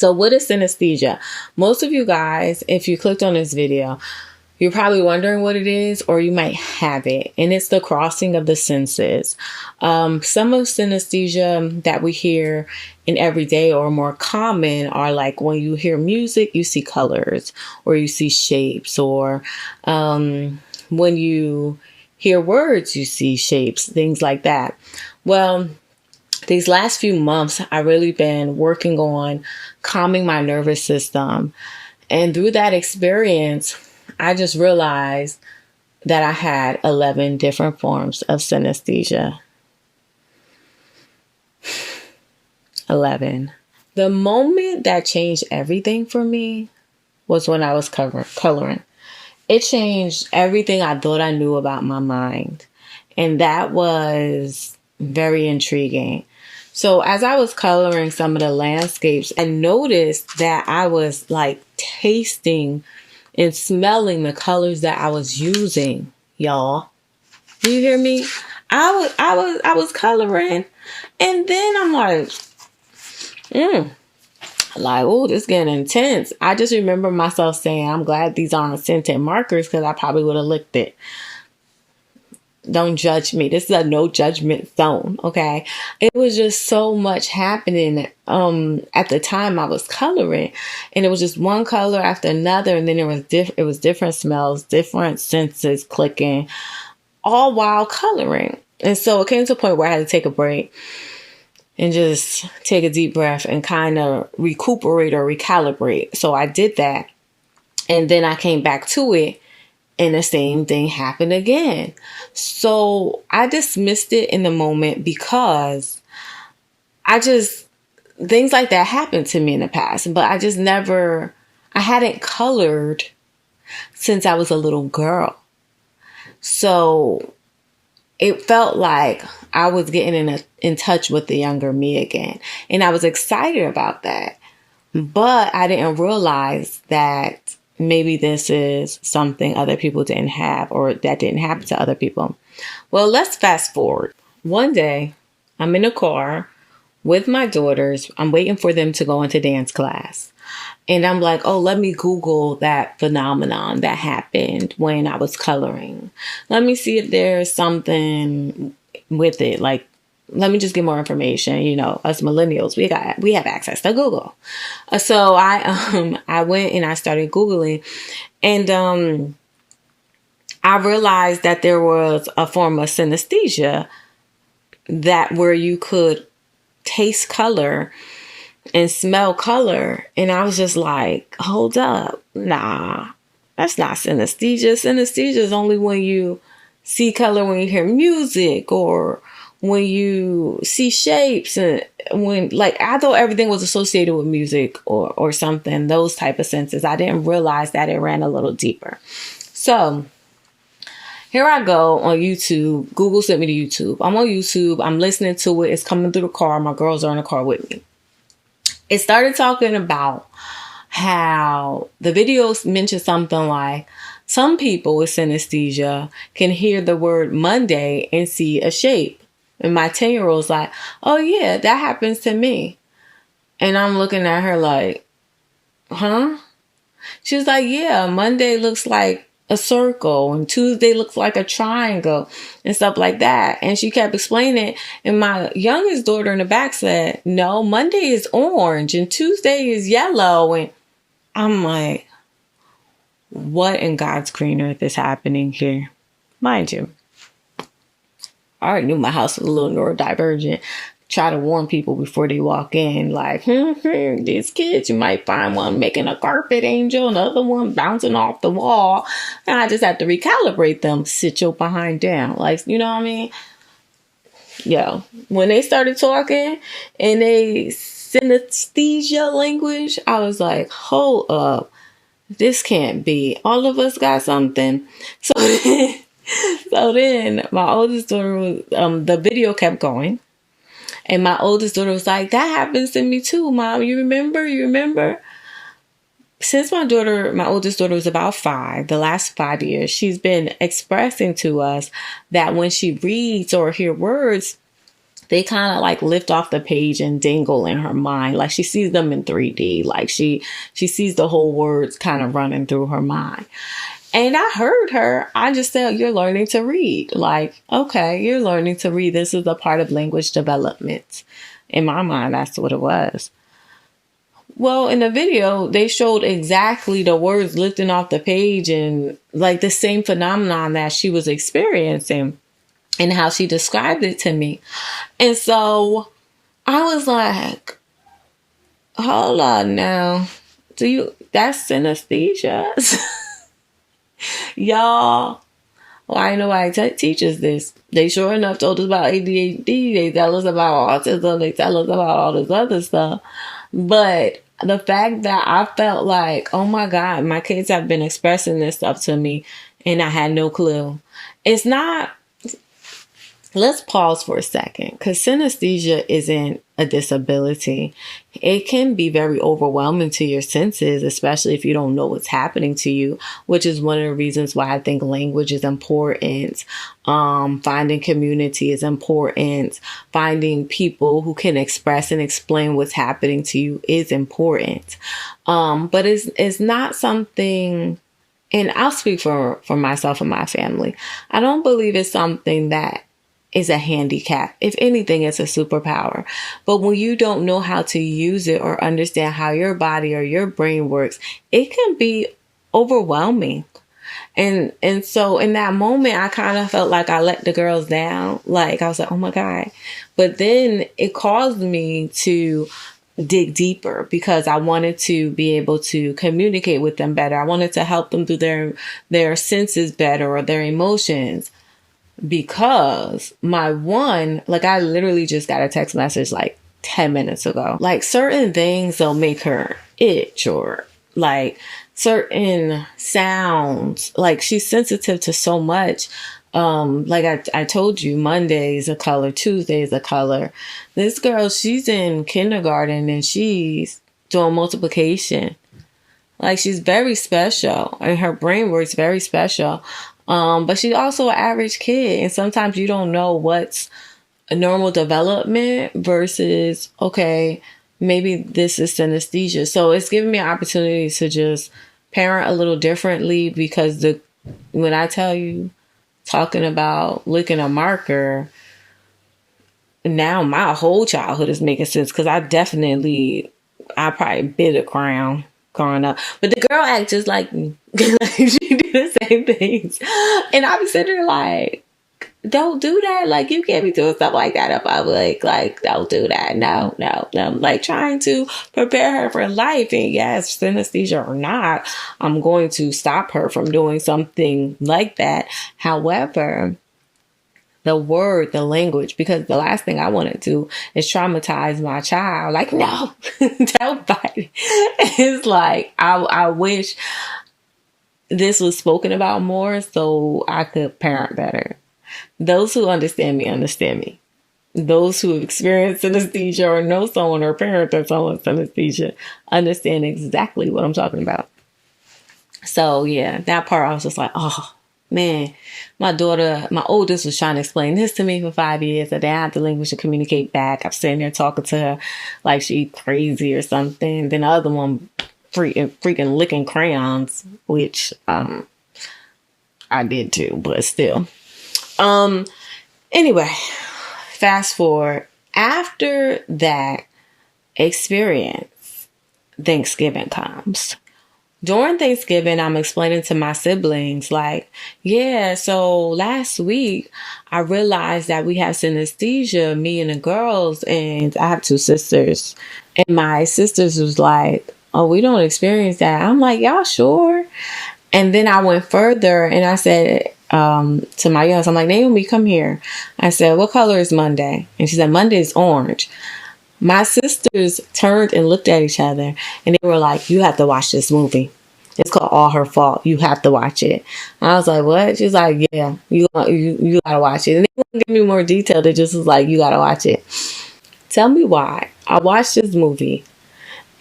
So what is synesthesia? Most of you guys, if you clicked on this video, you're probably wondering what it is, or you might have it. And it's the crossing of the senses. Some of synesthesia that we hear in everyday or more common are like when you hear music, you see colors or you see shapes, or when you hear words, you see shapes, things like that. Well, these last few months, I've really been working on calming my nervous system. And through that experience, I just realized that I had 11 different forms of synesthesia. 11. The moment that changed everything for me was when I was coloring. It changed everything I thought I knew about my mind. And that was very intriguing. So as I was coloring some of the landscapes, I noticed that I was like tasting and smelling the colors that I was using, y'all. Do you hear me? I was coloring, and then I'm like, oh, this is getting intense. I just remember myself saying, I'm glad these aren't scented markers, because I probably would have licked it. Don't judge me. This is a no judgment zone, okay? It was just so much happening at the time I was coloring, and it was just one color after another, and then it was different smells, different senses clicking, all while coloring. And so it came to a point where I had to take a break and just take a deep breath and kind of recuperate or recalibrate. So I did that, and then I came back to it. And the same thing happened again. So I dismissed it in the moment because things like that happened to me in the past. But I hadn't colored since I was a little girl. So it felt like I was getting in touch with the younger me again. And I was excited about that. But I didn't realize that maybe this is something other people didn't have, or that didn't happen to other people. Well, let's fast forward. One day, I'm in a car with my daughters. I'm waiting for them to go into dance class. And I'm like, oh, let me Google that phenomenon that happened when I was coloring. Let me see if there's something with it. Like, let me just get more information. You know, us millennials, we have access to Google. So I went and I started Googling, and I realized that there was a form of synesthesia where you could taste color and smell color. And I was just like, hold up. Nah, that's not synesthesia. Synesthesia is only when you see color, when you hear music, or when you see shapes, and when, like, I thought everything was associated with music or something, those type of senses. I didn't realize that it ran a little deeper. So here I go on YouTube. Google sent me to YouTube. I'm on YouTube. I'm listening to it. It's coming through the car. My girls are in the car with me. It started talking about how the videos mentioned something like, some people with synesthesia can hear the word Monday and see a shape. And my 10-year-old's like, oh yeah, that happens to me. And I'm looking at her like, huh? She was like, yeah, Monday looks like a circle and Tuesday looks like a triangle and stuff like that. And she kept explaining. And my youngest daughter in the back said, no, Monday is orange and Tuesday is yellow. And I'm like, what in God's green earth is happening here? Mind you, I already knew my house was a little neurodivergent. Try to warn people before they walk in, like, these kids, you might find one making a carpet angel, another one bouncing off the wall. And I just have to recalibrate them. Sit your behind down. Like, you know what I mean? Yo, when they started talking in a synesthesia language, I was like, hold up. This can't be. All of us got something. So then my oldest daughter was, the video kept going. And my oldest daughter was like, that happens to me too, Mom. You remember? Since my oldest daughter was about 5, the last 5 years, she's been expressing to us that when she reads or hears words, they kind of like lift off the page and dangle in her mind. Like she sees them in 3D. Like she sees the whole words kind of running through her mind. And I heard her. I just said, you're learning to read. Like, okay, you're learning to read. This is a part of language development. In my mind, that's what it was. Well, in the video, they showed exactly the words lifting off the page and like the same phenomenon that she was experiencing and how she described it to me. And so I was like, hold on now. That's synesthesia? Y'all, well, I know why teaches this. They sure enough told us about ADHD. They tell us about autism. They tell us about all this other stuff. But the fact that I felt like, oh my God, my kids have been expressing this stuff to me and I had no clue. It's not. Let's pause for a second, because synesthesia isn't a disability. It can be very overwhelming to your senses, especially if you don't know what's happening to you, which is one of the reasons why I think language is important. Finding community is important. Finding people who can express and explain what's happening to you is important. But it's not something, and I'll speak for myself and my family. I don't believe it's something that is a handicap. If anything, it's a superpower. But when you don't know how to use it or understand how your body or your brain works, it can be overwhelming. And so in that moment, I kind of felt like I let the girls down. Like I was like, oh my God. But then it caused me to dig deeper because I wanted to be able to communicate with them better. I wanted to help them through their senses better or their emotions. Because my one, like I literally just got a text message like 10 minutes ago. Like certain things will make her itch, or like certain sounds. Like she's sensitive to so much. Like I told you, Monday is a color, Tuesday is a color. This girl, she's in kindergarten and she's doing multiplication. Like she's very special and her brain works very special. But she's also an average kid. And sometimes you don't know what's a normal development versus, okay, maybe this is synesthesia. So it's giving me an opportunity to just parent a little differently, because when I tell you, talking about licking a marker, now my whole childhood is making sense, because I probably bit a crown growing up. But the girl acts just like me. Like she do the same things. And I be sitting there like, don't do that. Like you can't be doing stuff like that in public. Like don't do that. No. I'm like trying to prepare her for life. And yes, synesthesia or not, I'm going to stop her from doing something like that. However, the language, because the last thing I want to do is traumatize my child. Like, no, don't bite. It's like, I wish this was spoken about more so I could parent better. Those who understand me, understand me. Those who have experienced synesthesia or know someone or parent or someone with synesthesia understand exactly what I'm talking about. So yeah, that part I was just like, oh, man, my oldest was trying to explain this to me for 5 years. I didn't have the language to communicate back. I'm sitting there talking to her like she crazy or something. Then the other one freaking licking crayons, which I did too, but still. Anyway, fast forward. After that experience, Thanksgiving comes. During Thanksgiving, I'm explaining to my siblings, like, yeah, so last week I realized that we have synesthesia, me and the girls, and I have 2 sisters. And my sisters was like, oh, we don't experience that. I'm like, y'all sure? And then I went further and I said to my youngest, I'm like, Naomi, come here. I said, what color is Monday? And she said, Monday is orange. My sisters turned and looked at each other and they were like, you have to watch this movie. It's called All Her Fault. You have to watch it. I was like, what? She's like, yeah, you gotta watch it. And they wouldn't give me more detail. They just was like, you gotta watch it. Tell me why. I watched this movie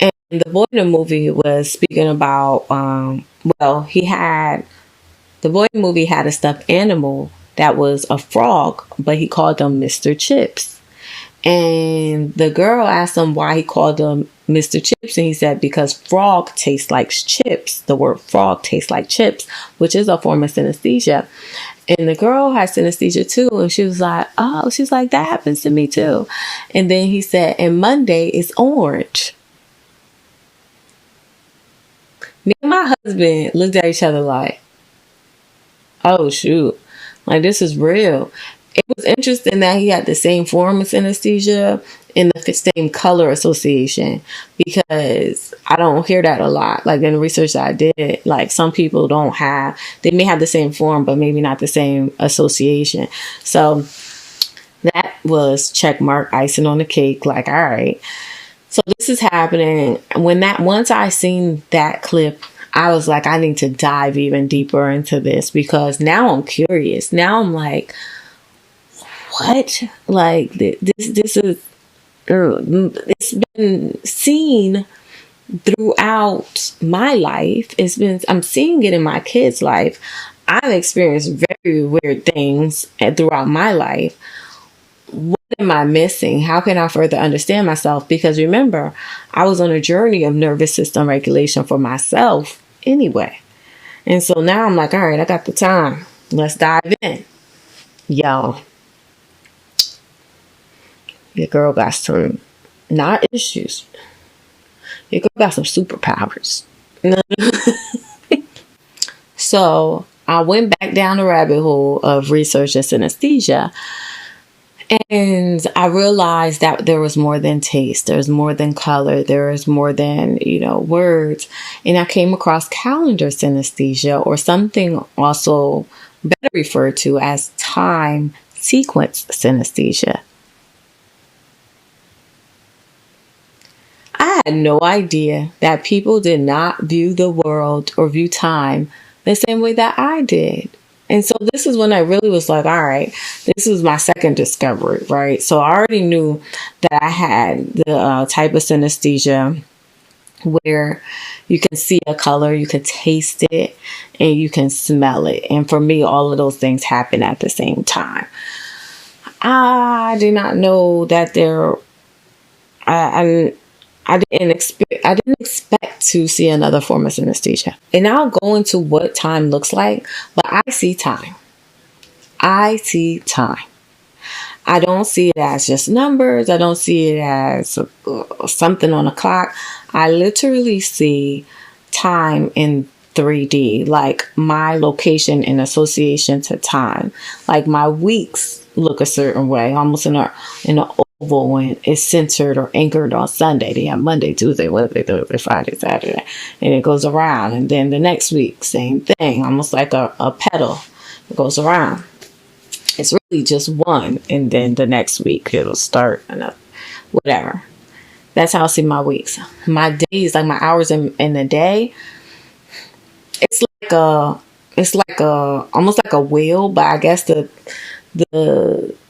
and the boy in the movie was speaking about, the boy in the movie had a stuffed animal that was a frog, but he called them Mr. Chips. And the boy in the movie had a stuffed animal that was a frog, but he called them Mr. Chips. And the girl asked him why he called him Mr. Chips. And he said, because frog tastes like chips. The word frog tastes like chips, which is a form of synesthesia. And the girl has synesthesia too. And she was like, oh, she's like, that happens to me too. And then he said, and Monday is orange. Me and my husband looked at each other like, oh, shoot. Like, this is real. It was interesting that he had the same form of synesthesia and the same color association, because I don't hear that a lot. Like, in the research that I did, like, some people don't have, they may have the same form, but maybe not the same association. So that was check mark, icing on the cake. Like, all right. So this is happening. Once I seen that clip, I was like, I need to dive even deeper into this, because now I'm curious. Now I'm like, what? Like, this is, it's been seen throughout my life. I'm seeing it in my kids' life. I've experienced very weird things throughout my life. What am I missing? How can I further understand myself? Because remember, I was on a journey of nervous system regulation for myself anyway. And so now I'm like, all right, I got the time. Let's dive in. Yo, your girl got some, not issues. Your girl got some superpowers. So I went back down the rabbit hole of research and synesthesia. And I realized that there was more than taste. There's more than color. There is more than, words. And I came across calendar synesthesia, or something also better referred to as time sequence synesthesia. I had no idea that people did not view the world or view time the same way that I did. And so this is when I really was like, all right, this is my second discovery, right? So I already knew that I had the type of synesthesia where you can see a color, you can taste it, and you can smell it. And for me, all of those things happen at the same time. I did not know that I didn't expect to see another form of synesthesia. And I'll go into what time looks like, but I see time. I see time. I don't see it as just numbers. I don't see it as something on a clock. I literally see time in 3D, like my location in association to time. Like my weeks look a certain way, almost in an oval when it's centered or anchored on Sunday. They have Monday, Tuesday, Wednesday, Thursday, Friday, Saturday, and it goes around. And then the next week, same thing, almost like a pedal. It goes around. It's really just one, and then the next week it'll start another, whatever. That's how I see my weeks. My days, like my hours in the day, it's like almost like a wheel, but I guess the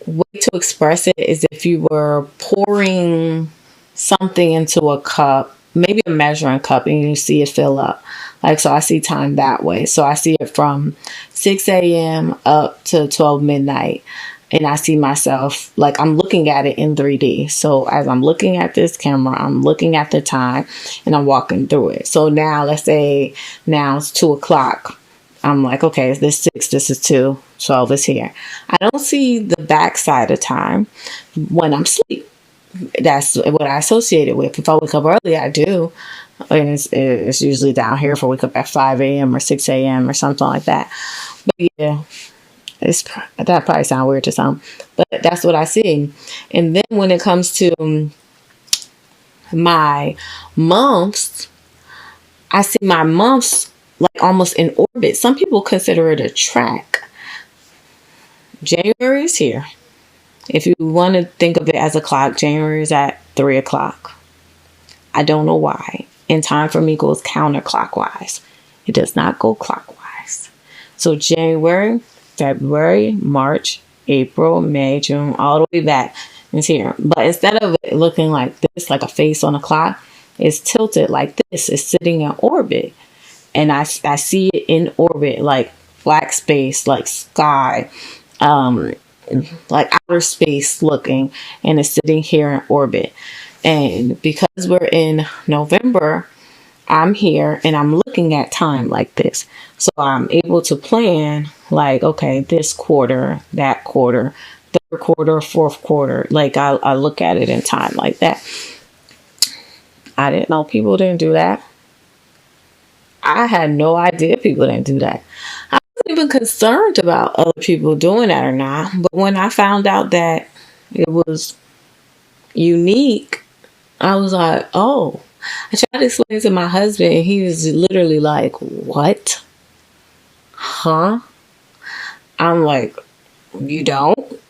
way to express it is if you were pouring something into a cup, maybe a measuring cup, and you see it fill up. Like, so I see time that way. So I see it from 6 a.m. up to 12 midnight. And I see myself, like, I'm looking at it in 3D. So as I'm looking at this camera, I'm looking at the time and I'm walking through it. So now, let's say now it's 2 o'clock. I'm like, okay, is this 6? This is 2. 12 is here. I don't see the backside of time when I'm asleep. That's what I associate it with. If I wake up early, I do. And it's usually down here if I wake up at 5 a.m. or 6 a.m. or something like that. But yeah, that probably sounds weird to some, but that's what I see. And then when it comes to my months, I see my months like almost in orbit. Some people consider it a track. January is here. If you want to think of it as a clock, January is at 3 o'clock. I don't know why. And time for me goes counterclockwise. It does not go clockwise. So January, February, March, April, May, June, all the way back is here. But instead of it looking like this, like a face on a clock, it's tilted like this. It's sitting in orbit. And I see it in orbit, like black space, like sky. like outer space looking, and it's sitting here in orbit. And because we're in November, I'm here and I'm looking at time like this. So I'm able to plan like, okay, this quarter, that quarter, third quarter, fourth quarter. Like I look at it in time like that. I didn't know people didn't do that. I had no idea people didn't do that. I wasn't even concerned about other people doing that or not. But when I found out that it was unique, I was like, oh. I tried to explain to my husband, and he was literally like, what? Huh? I'm like, you don't?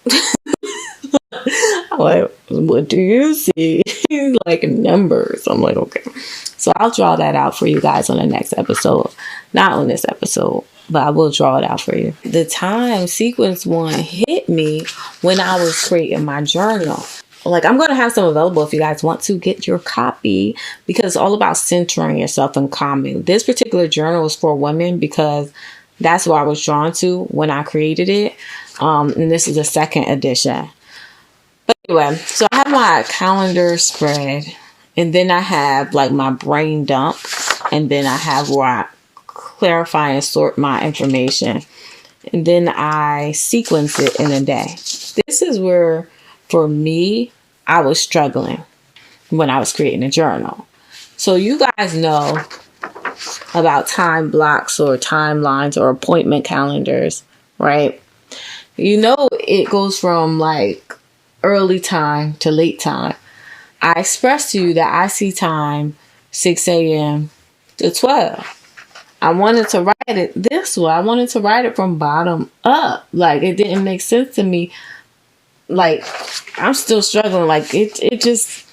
I'm like, what do you see? He's like, numbers. I'm like, okay. So I'll draw that out for you guys on the next episode. Not on this episode, but I will draw it out for you. The time sequence one hit me when I was creating my journal. Like, I'm going to have some available if you guys want to get your copy, because it's all about centering yourself and calming. This particular journal is for women because that's what I was drawn to when I created it. And this is the second edition. But anyway, so I have my calendar spread, and then I have like my brain dump, and then I have where I clarify and sort my information. And then I sequence it in a day. This is where, for me, I was struggling when I was creating a journal. So you guys know about time blocks or timelines or appointment calendars, right? You know it goes from like early time to late time. I expressed to you that I see time 6 a.m. to 12. I wanted to write it this way. I wanted to write it from bottom up. Like, it didn't make sense to me. Like, I'm still struggling. Like, it just,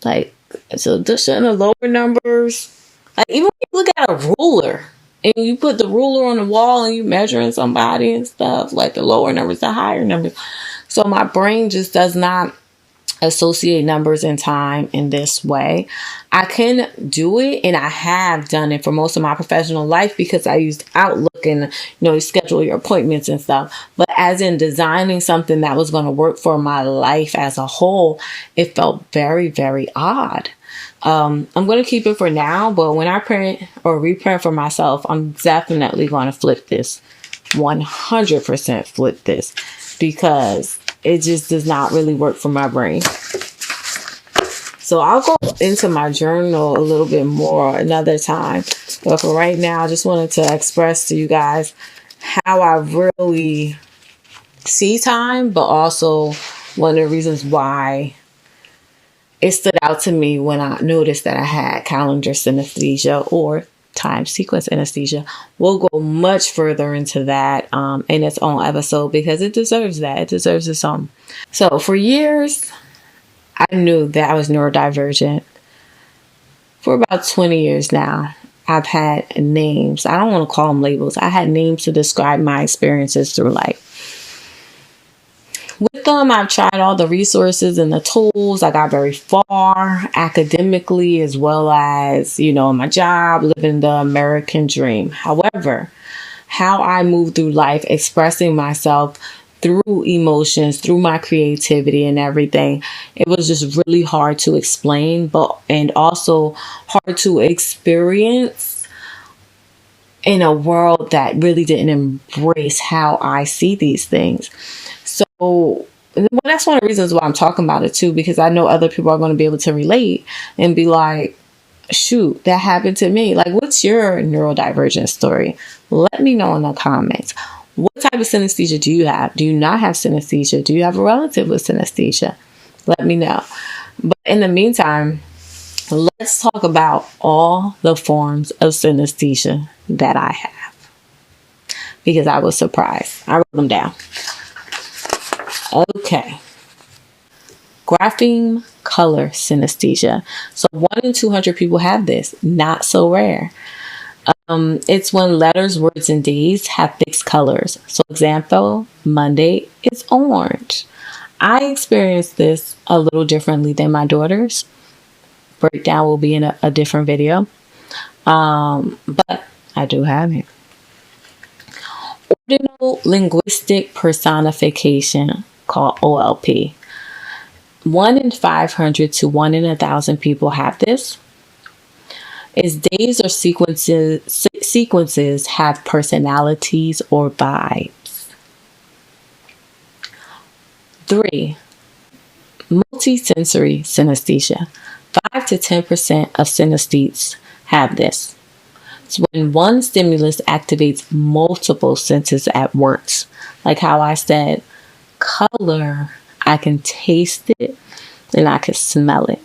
like, so just in the lower numbers, like, even when you look at a ruler and you put the ruler on the wall and you measuring somebody and stuff, like, the lower numbers, the higher numbers. So my brain just does not associate numbers and time in this way. I can do it, and I have done it for most of my professional life because I used Outlook and, you schedule your appointments and stuff. But as in designing something that was going to work for my life as a whole, it felt very, very odd. I'm going to keep it for now, but when I print or reprint for myself, I'm definitely going to flip this. 100% flip this, because it just does not really work for my brain. So I'll go into my journal a little bit more another time. But for right now, I just wanted to express to you guys how I really see time, but also one of the reasons why it stood out to me when I noticed that I had calendar synesthesia or time sequence synesthesia. We'll go much further into that in its own episode, because it deserves that. It deserves its own. So for years, I knew that I was neurodivergent. For about 20 years now, I've had names. I don't want to call them labels. I had names to describe my experiences through life. With them, I've tried all the resources and the tools. I got very far academically, as well as, my job, living the American dream. However, how I move through life, expressing myself through emotions, through my creativity and everything, it was just really hard to explain, and also hard to experience in a world that really didn't embrace how I see these things. So that's one of the reasons why I'm talking about it too, because I know other people are going to be able to relate and be like, shoot, that happened to me. Like, what's your neurodivergent story? Let me know in the comments. What type of synesthesia do you have? Do you not have synesthesia? Do you have a relative with synesthesia? Let me know. But in the meantime, let's talk about all the forms of synesthesia that I have, because I was surprised. I wrote them down. Okay. Grapheme color synesthesia. So 1 in 200 people have this. Not so rare. It's when letters, words, and days have fixed colors. So example, Monday is orange. I experienced this a little differently than my daughters. Breakdown will be in a different video. But I do have it. Ordinal linguistic personification, called OLP. 1 in 500 to 1 in 1,000 people have this. Is days or sequences have personalities or vibes. 3. Multisensory synesthesia. 5 to 10% of synesthetes have this. It's when one stimulus activates multiple senses at once. Like how I said, color, I can taste it and I can smell it.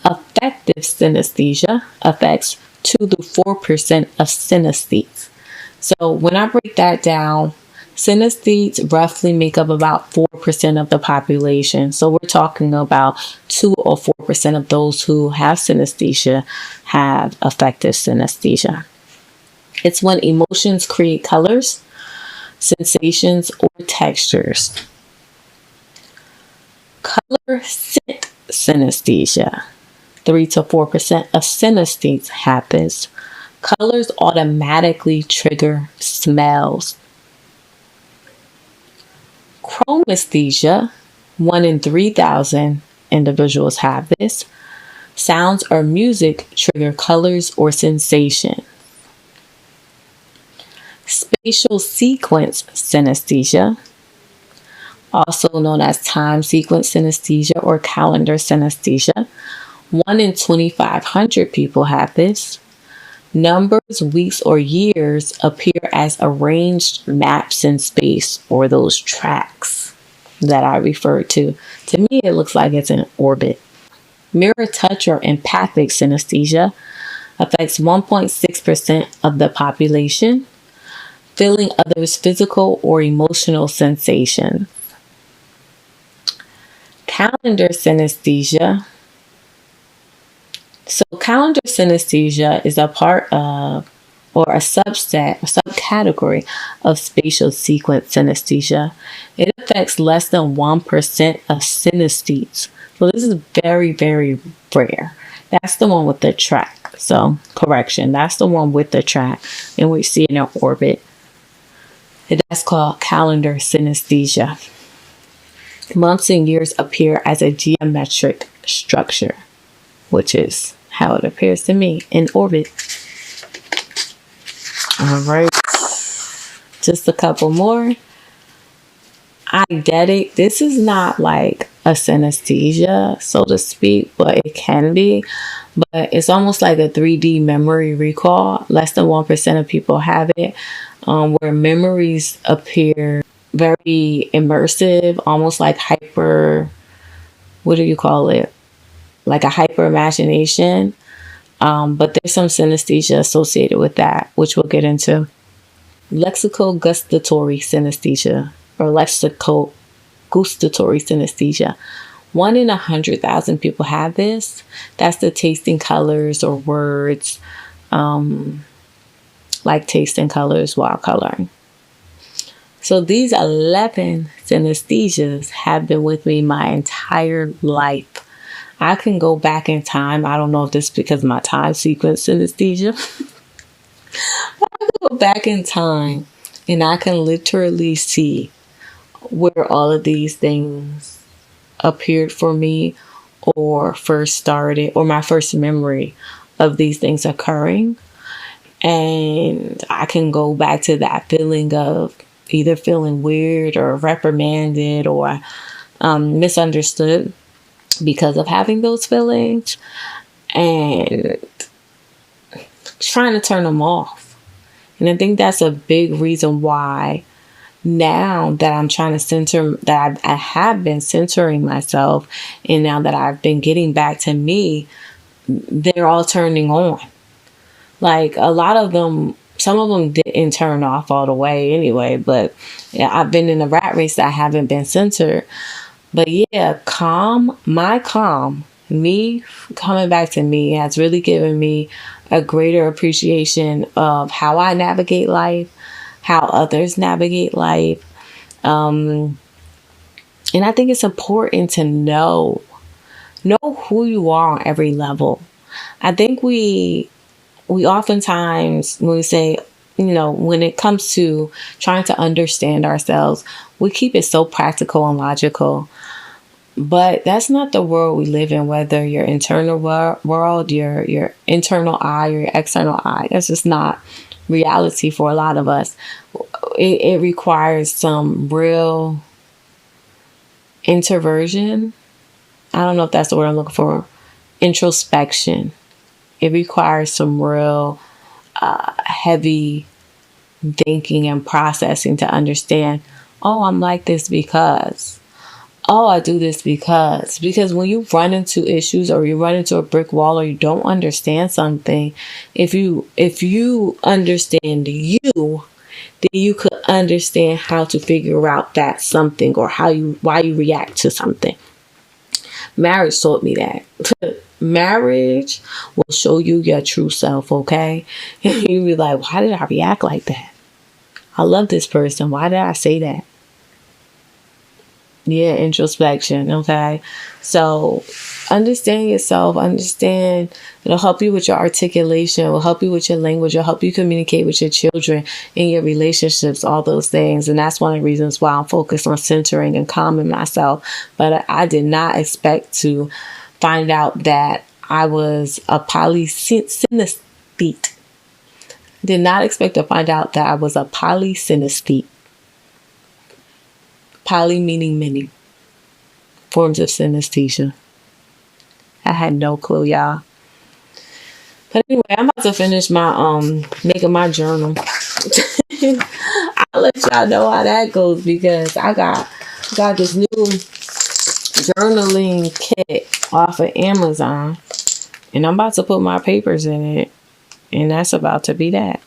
Affective synesthesia affects 2 to 4% of synesthetes. So when I break that down, synesthetes roughly make up about 4% of the population. So we're talking about 2 or 4% of those who have synesthesia have affective synesthesia. It's when emotions create colors, sensations, or textures. Color scent synesthesia. 3 to 4% of synesthetes have this. Colors automatically trigger smells. Chromesthesia. 1 in 3,000 individuals have this. Sounds or music trigger colors or sensation. Spatial sequence synesthesia, also known as time sequence synesthesia or calendar synesthesia. 1 in 2,500 people have this. Numbers, weeks, or years appear as arranged maps in space, or those tracks that I referred to. To me, it looks like it's in orbit. Mirror touch or empathic synesthesia affects 1.6% of the population, feeling others' physical or emotional sensations. Calendar synesthesia. So calendar synesthesia is a part of, or a subcategory of spatial sequence synesthesia. It affects less than 1% of synesthetes. So this is very, very rare. That's the one with the track. So correction, that's the one with the track, and we see it in orbit. That's called calendar synesthesia. Months and years appear as a geometric structure, which is how it appears to me in orbit. All right, just a couple more. Eidetic. This is not like a synesthesia, so to speak, but it can be. But it's almost like a 3D memory recall. Less than 1% of people have it, where memories appear very immersive, almost like hyper, what do you call it? Like a hyper imagination. But there's some synesthesia associated with that, which we'll get into. Lexico-gustatory synesthesia, or lexico-gustatory synesthesia. 1 in 100,000 people have this. That's the tasting colors or words, like tasting colors while coloring. So these 11 synesthesias have been with me my entire life. I can go back in time. I don't know if this is because of my time sequence synesthesia. I can go back in time and I can literally see where all of these things appeared for me or first started, or my first memory of these things occurring. And I can go back to that feeling of either feeling weird or reprimanded or misunderstood because of having those feelings, and trying to turn them off. And I think that's a big reason why now that I'm trying to center, that I have been centering myself, and now that I've been getting back to me, they're all turning on. Like a lot of them, some of them didn't turn off all the way anyway, but yeah, I've been in a rat race that I haven't been centered. But yeah, me coming back to me has really given me a greater appreciation of how I navigate life, how others navigate life. And I think it's important to know who you are on every level. I think we oftentimes, when we say, when it comes to trying to understand ourselves, we keep it so practical and logical. But that's not the world we live in, whether your internal world, your internal eye, or your external eye. That's just not reality for a lot of us. It requires some real introversion. I don't know if that's the word I'm looking for. Introspection. It requires some real heavy thinking and processing to understand, oh, I'm like this because, oh, I do this because when you run into issues or you run into a brick wall or you don't understand something, if you understand you, then you could understand how to figure out that something or why you react to something. Marriage taught me that. Marriage will show you your true self, okay? And you be like, why did I react like that? I love this person. Why did I say that? Yeah, introspection, okay? So understand yourself. Understand. It'll help you with your articulation. It will help you with your language. It'll help you communicate with your children in your relationships, all those things. And that's one of the reasons why I'm focused on centering and calming myself. But I did not expect to find out that I was a synesthete. Did not expect to find out that I was a synesthete. Poly meaning many forms of synesthesia. I had no clue, y'all. But anyway, I'm about to finish my making my journal. I'll let y'all know how that goes because I got this new journaling kit off of Amazon, and I'm about to put my papers in it, and that's about to be that.